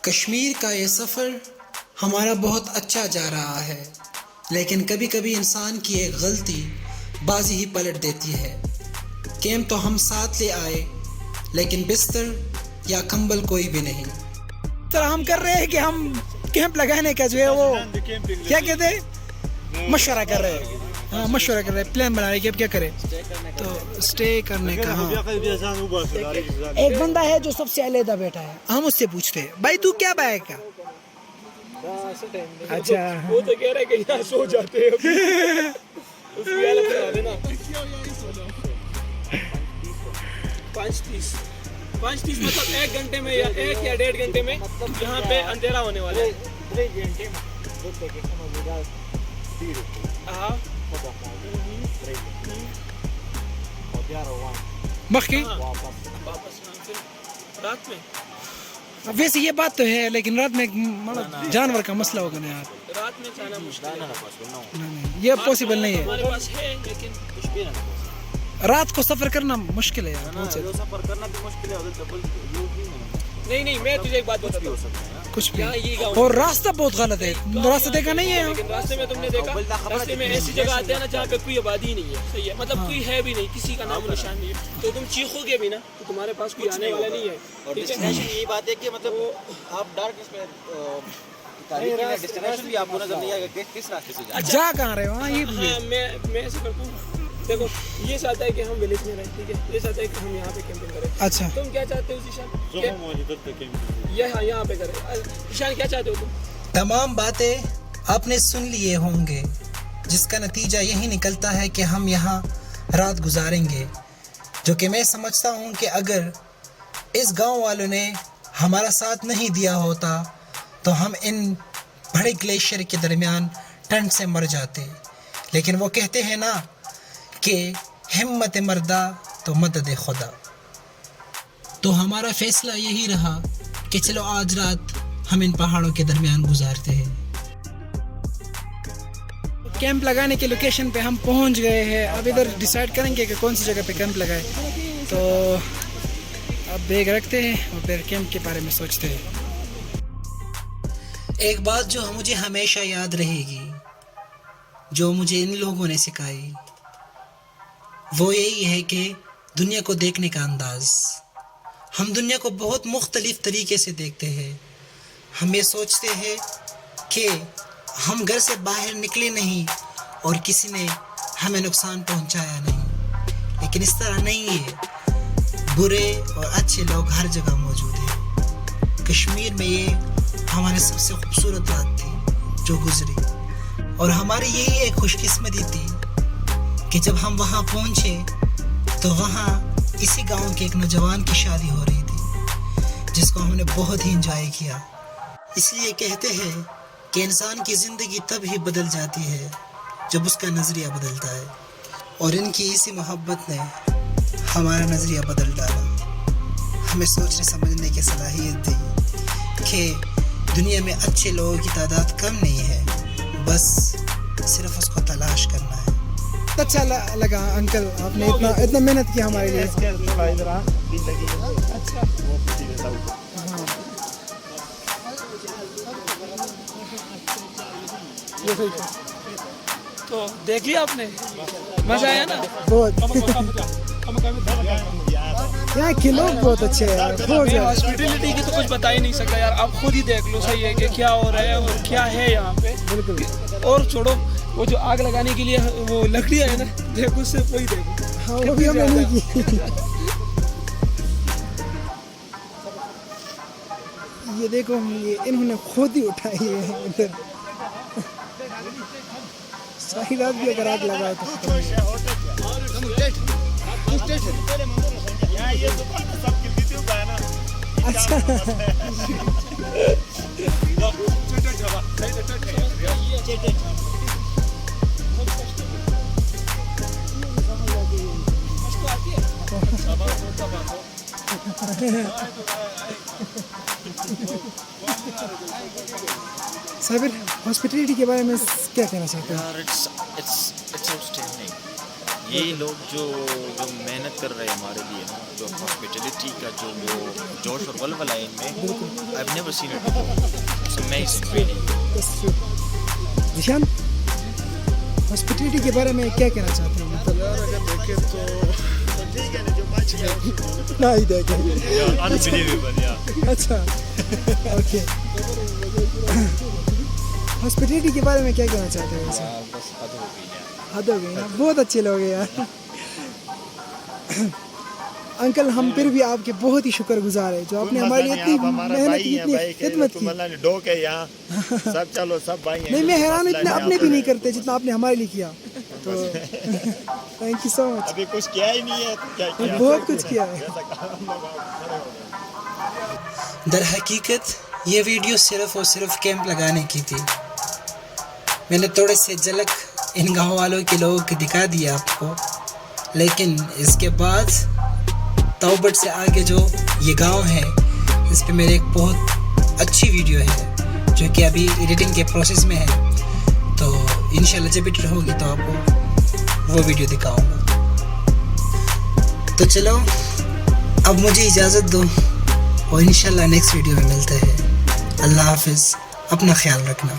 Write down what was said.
کشمیر کا یہ سفر ہمارا بہت اچھا جا رہا ہے، لیکن کبھی کبھی انسان کی ایک غلطی بازی ہی پلٹ دیتی ہے۔ کیمپ تو ہم ساتھ لے آئے، لیکن بستر یا کمبل کوئی بھی نہیں۔ سر ہم کر رہے ہیں کہ ہم کیمپ لگانے کا جو ہے وہ کیا کہتے ہیں مشورہ کر رہے ہیں، ہاں مشورہ کر رہے ہیں، پلان بنا رہے ہیں کہ اب کیا کریں، تو اسٹے کرنے کا۔ ہاں ایک بندہ ہے جو سب سے علیحدہ بیٹھا ہے، ہم اس سے پوچھتے ہیں بھائی تو کیا بائے گا؟ اچھا وہ تو کہہ رہے کہ یہاں سو جاتے ہیں اس کی حالت کرا دینا۔ 5:30 مطلب 1 گھنٹے میں یا 1 یا 1.5 گھنٹے میں یہاں پہ اندھیرا ہونے والا ہے۔ مخی رات میں ویسے یہ بات تو ہے، لیکن رات میں جانور کا مسئلہ ہوگا نا یار، رات میں جانا مشکل ہے، نہیں یہ پاسبل نہیں ہے، ہمارے پاس ہے لیکن رات کو سفر کرنا مشکل ہے یار، بہت سے سفر کرنا بھی مشکل ہے۔ نہیں میں تجھے ایک بات بتاتا ہوں، کچھ بھی، یہاں یہ گاؤں اور راستہ بہت غلط ہے، راستہ دیکھا نہیں ہے لیکن راستے میں تم نے دیکھا، راستے میں ایسی جگہ آتے ہیں نا جہاں پہ کوئی آبادی نہیں ہے، صحیح ہے، مطلب کوئی ہے بھی نہیں، کسی کا نام و نشان نہیں ہے، تو تم چیخو گے بھی نا تو تمہارے پاس کوئی آنے والا نہیں ہے۔ اور ڈیسٹینیشن یہی بات ہے کہ مطلب آپ ڈارکنیس میں ڈیسٹینیشن بھی آپ کو نظر نہیں آئے گا کہ کس راستے سے جائیں۔ جا کہاں رہے ہو؟ ہاں یہ بھی ہاں میں ایسے کرتا ہوں، دیکھو یہ چاہتا ہے کہ ہم ولیج میں رہیں، ٹھیک ہے، یہ چاہتا ہے کہ ہم یہاں پہ کیمپنگ کریں۔ اچھا تم کیا چاہتے ہو ذیشان؟ یہاں پہ کریں۔ ذیشان کیا چاہتے ہو تم؟ تمام باتیں آپ نے سن لیے ہوں گے، جس کا نتیجہ یہی نکلتا ہے کہ ہم یہاں رات گزاریں گے، جو کہ میں سمجھتا ہوں کہ اگر اس گاؤں والوں نے ہمارا ساتھ نہیں دیا ہوتا تو ہم ان بڑے گلیشیئر کے درمیان ٹھنڈ سے مر جاتے، لیکن وہ کہتے ہیں نا کہ ہمت مردہ تو مدد خدا، تو ہمارا فیصلہ یہی رہا کہ چلو آج رات ہم ان پہاڑوں کے درمیان گزارتے ہیں۔ کیمپ لگانے کے لوکیشن پہ ہم پہنچ گئے ہیں، اب ادھر ڈیسائیڈ کریں گے کہ کون سی جگہ پہ کیمپ لگائے، تو اب بیگ رکھتے ہیں اور پھر کیمپ کے بارے میں سوچتے ہیں۔ ایک بات جو مجھے ہمیشہ یاد رہے گی، جو مجھے ان لوگوں نے سکھائی، وہ یہی ہے کہ دنیا کو دیکھنے کا انداز۔ ہم دنیا کو بہت مختلف طریقے سے دیکھتے ہیں۔ ہم یہ سوچتے ہیں کہ ہم گھر سے باہر نکلے نہیں اور کسی نے ہمیں نقصان پہنچایا نہیں، لیکن اس طرح نہیں ہے، برے اور اچھے لوگ ہر جگہ موجود ہیں۔ کشمیر میں یہ ہماری سب سے خوبصورت رات تھی جو گزری، اور ہماری یہی ایک خوش قسمتی تھی کہ جب ہم وہاں پہنچے تو وہاں اسی گاؤں کے ایک نوجوان کی شادی ہو رہی تھی، جس کو ہم نے بہت ہی انجوائے کیا۔ اس لیے کہتے ہیں کہ انسان کی زندگی تب ہی بدل جاتی ہے جب اس کا نظریہ بدلتا ہے، اور ان کی اسی محبت نے ہمارا نظریہ بدل ڈالا، ہمیں سوچنے سمجھنے کی صلاحیت دی کہ دنیا میں اچھے لوگوں کی تعداد کم نہیں ہے، بس صرف اس کو تلاش کرنا ہے۔ اچھا لگا انکل، آپ نے اتنا محنت کی ہمارے لیے۔ تو دیکھ لیا آپ نے، مزہ آیا نا؟ بہت یہاں کے لوگ بہت اچھے ہیں، بہت زیادہ۔ ہاسپٹیلٹی کی تو کچھ بتا ہی نہیں سکتا یار، آپ خود ہی دیکھ لو، صحیح ہے کہ کیا ہو رہا ہے اور کیا ہے یہاں پہ، بالکل، اور چھوڑو وہ جو آگ لگانے کے لیے وہ لکڑیاں ہے نا، دیکھو اس سے وہی دیکھو، ہاں وہ بھی ہم نے نہیں کی۔ یہ دیکھو یہ انہوں نے خود ہی اٹھائی ہے ادھر، ساری رات بھی اگر آگ لگائے تو ختم نہیں۔ اچھا صابر، ہاسپٹیلٹی کے بارے میں کیا کہنا چاہتے ہیں؟ It's outstanding. یہی لوگ جو محنت کر رہے ہیں ہمارے لیے نا, جو ہاسپٹیلٹی کا جو وہ جوش اور ولولہ ہے ان میں, I've never seen it before. It's amazing. نشان ہاسپٹلٹی کے بارے میں کیا کہنا چاہتے ہیں؟ مطلب یار اگر دیکھیں تو نہیں دیکھیں. Unbelievable, yeah. اچھا اوکے, ہاسپٹلٹی کے بارے میں کیا کہنا چاہتے ہیں ویسے؟ بس حد ہو گئی ہے. حد ہو گئی نا, بہت اچھے لوگ ہیں یار. انکل ہم پھر بھی آپ کے بہت ہی شکر گزار ہیں جو آپ نے ہمارے لیے اتنی محنت کی, اتنی خدمت کی. اللہ نے ڈوک ہے یہاں, سب چلو سب بھائی ہیں. نہیں میں حیران اتنا اپنے بھی نہیں کرتے جتنا آپ نے ہمارے لیے کیا, تو تھینک یو سو مچ. ابھی کچھ کیا ہی نہیں ہے تو کیا کیا, بہت کچھ کیا ہے. در حقیقت یہ ویڈیو صرف اور صرف کیمپ لگانے کی تھی. میں نے تھوڑے سے جھلک ان گاؤں والوں کے لوگوں کو دکھا دیا آپ کو, لیکن اس کے بعد توبٹ سے آگے جو یہ گاؤں ہے اس پہ میرے ایک بہت اچھی ویڈیو ہے جو کہ ابھی ایڈیٹنگ کے پروسیس میں ہے, تو انشاءاللہ جب ایڈٹ ہوگی تو آپ کو وہ ویڈیو دکھاؤں گا. تو چلو اب مجھے اجازت دو اور انشاءاللہ نیکسٹ ویڈیو میں ملتے ہیں. اللہ حافظ, اپنا خیال رکھنا.